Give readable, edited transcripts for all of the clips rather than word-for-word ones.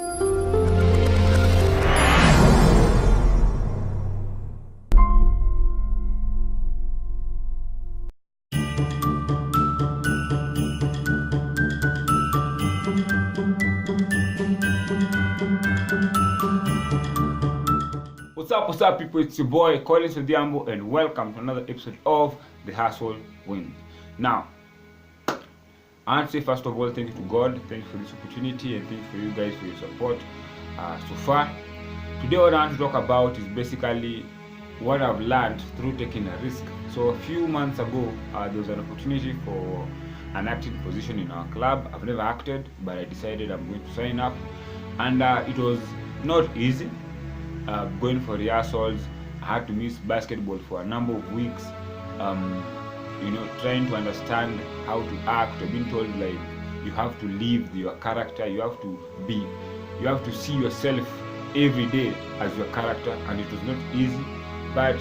What's up, people? It's your boy Collins Odiambo, and welcome to another episode of The Hustle Wins. Now, I want to say first of all, thank you to God, thank you for this opportunity, and thank you for you guys for your support so far. Today, what I want to talk about is basically what I've learned through taking a risk. So, a few months ago, there was an opportunity for an acting position in our club. I've never acted, but I decided I'm going to sign up, and it was not easy. Going for rehearsals, I had to miss basketball for a number of weeks. Trying to understand how to act. I've been told like you have to live your character. You have to see yourself every day as your character, and it was not easy. But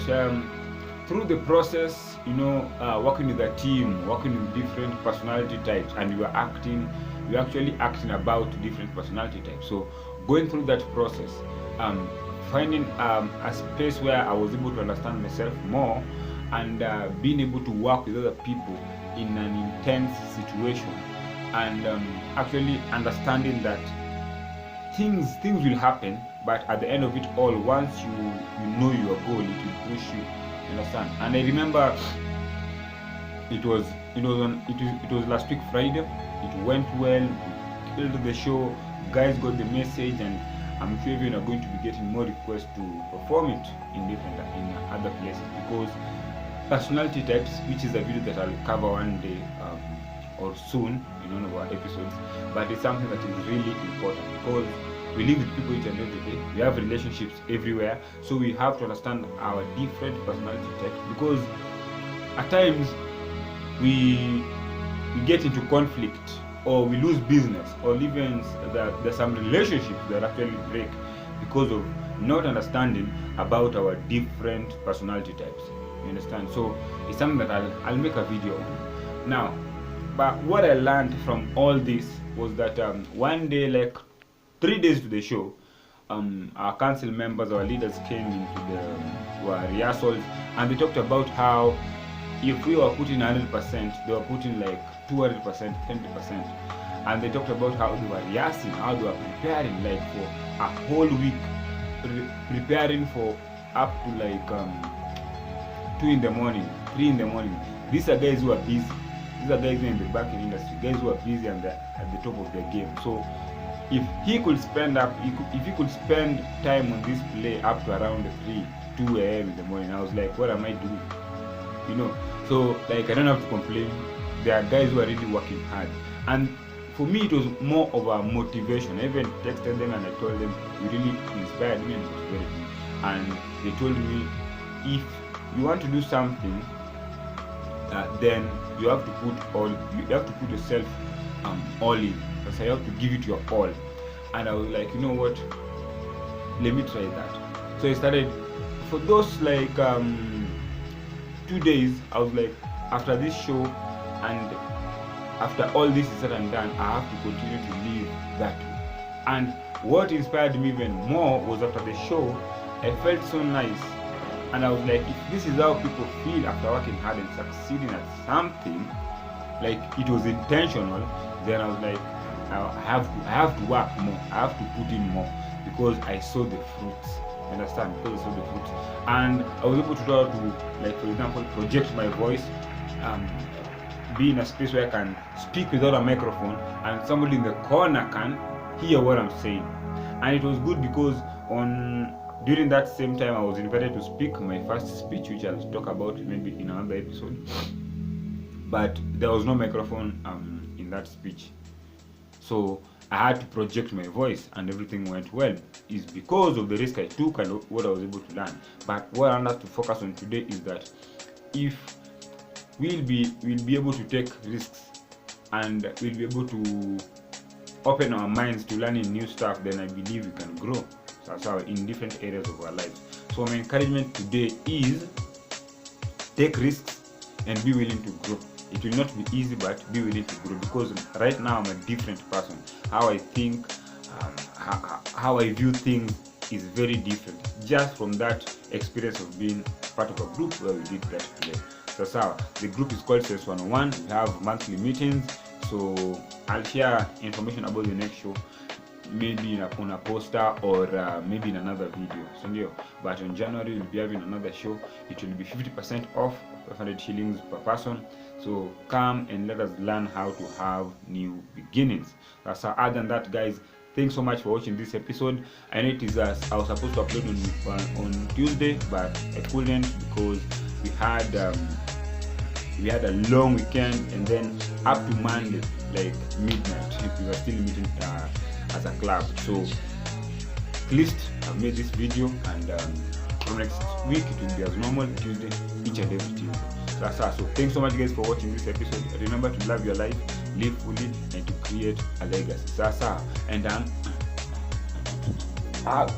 through the process, working with a team, working with different personality types, and you're actually acting about different personality types. So going through that process, finding a space where I was able to understand myself more, and being able to work with other people in an intense situation, and actually understanding that things will happen, but at the end of it all, once you know your goal, it will push you. You understand? And I remember it was last week Friday. It went well. We killed the show. Guys got the message, and I'm sure you are going to be getting more requests to perform it in other places, because personality types, which is a video that I'll cover one day or soon in one of our episodes, but it's something that is really important because we live with people each and every day. We have relationships everywhere, so we have to understand our different personality types, because at times we get into conflict, or we lose business, or even there's some relationships that actually break because of not understanding about our different personality types. You understand? So it's something that I'll make a video on. Now, but what I learned from all this was that one day, like 3 days to the show, our council members, our leaders came into our rehearsals, and they talked about how if we were putting 100%, they were putting like 200%, 20%, and they talked about how they were rehearsing, how they were preparing like for a whole week, preparing for up to like 2 in the morning, 3 in the morning. These are guys who are busy. These are guys who are in the banking industry, guys who are busy and at the top of their game. So if he could spend time on this play up to around 2 a.m. in the morning, I was like, what am I doing? So like I don't have to complain. There are guys who are really working hard, and for me it was more of a motivation. I even texted them and I told them, you really inspired me and motivated me. And they told me, if you want to do something, then you have to put yourself all in. So you have to give it your all. And I was like, you know what, let me try that. So I started for those like 2 days. I was like, after this show and after all this is said and done, I have to continue to live that way. And what inspired me even more was after the show, I felt so nice, and I was like, if this is how people feel after working hard and succeeding at something, like it was intentional, then I was like, I have to work more, I have to put in more, because I saw the fruits. Understand? Because I saw the fruits, and I was able to try to, like, for example, project my voice, be in a space where I can speak without a microphone, and somebody in the corner can hear what I'm saying. And it was good because during that same time I was invited to speak my first speech, which I'll talk about maybe in another episode, but there was no microphone in that speech, so I had to project my voice, and everything went well. Is because of the risk I took and what I was able to learn. But what I want to focus on today is that if we'll be able to take risks, and we'll be able to open our minds to learning new stuff, then I believe we can grow in different areas of our lives. So my encouragement today is take risks and be willing to grow. It will not be easy, but be willing to grow, because right now I'm a different person. How I think, how I view things is very different, just from that experience of being part of a group where we did that together. So the group is called Sales 101. We have monthly meetings, so I'll share information about the next show, maybe on a poster or maybe in another video. So but in January we'll be having another show. It will be 50% off, 500 shillings per person. So come and let us learn how to have new beginnings. That's other than that, guys, thanks so much for watching this episode. I know it is I was supposed to upload on Tuesday, but I couldn't because we had a long weekend, and then up to Monday, like midnight, we were still meeting as a club. So at least I've made this video, and from next week it will be as normal, Tuesday, each and every Tuesday. So thanks so much, guys, for watching this episode. Remember to love your life, live fully, and to create a legacy. And I'm out.